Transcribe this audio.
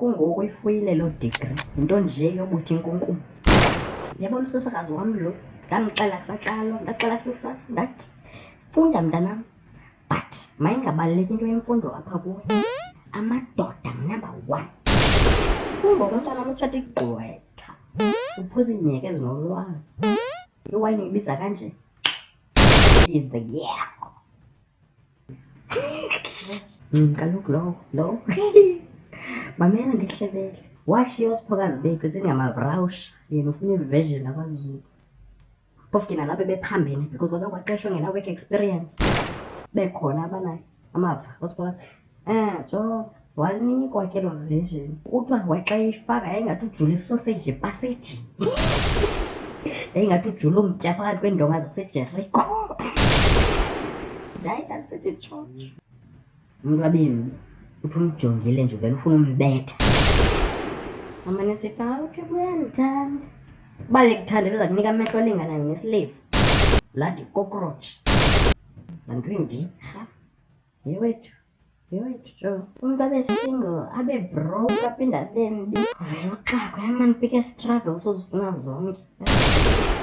kungoku ifuyile loo degree, yinto nje yobuthi inkunkuma. Uyabona usisakazi wam lo, ndamxela kusaqalwa, ndaxela kusisasi ndathi funda mntanam, but mayingabaluleki into yemfundo apha kuwe. Amadoda number 1. Kungoku mntanam utshata igqwetha, uphuza iinyeke ezinolwazi. Iwayini ibiza kanje, is the girl. Kaloku lo mamela ndihlebele, washiya usiphokazi bethu singamavrawusha, yena ufuna iversion akwaZulu. Phofu ke nalapho bephambene because kwake kwaqeshwa ngena-work experience, bekhona abanayo amava osiphokazi. Jo, wanikwa ke loo version. Kuthiwa waxa eyifaka yayingathi ujula isoseji epasejini. Yayingathi ujula umtya phakathi kweendonga zaseJericho. Hayi, ndasithi tshotsho. Umntu abembi uthi umjongile nje uvele ufuna umbetha. Amane sithi uthi uyandithanda. Uba likuthanda liza kunika amehlo alinganayo nesilevu. Bloody cockroach. Nantoni ndipha? Yewethu jo. Umntu abe single, abe broke, aphinde abe mbi. Uvele uxakwe, mani pike struggle usuzifuna zonke.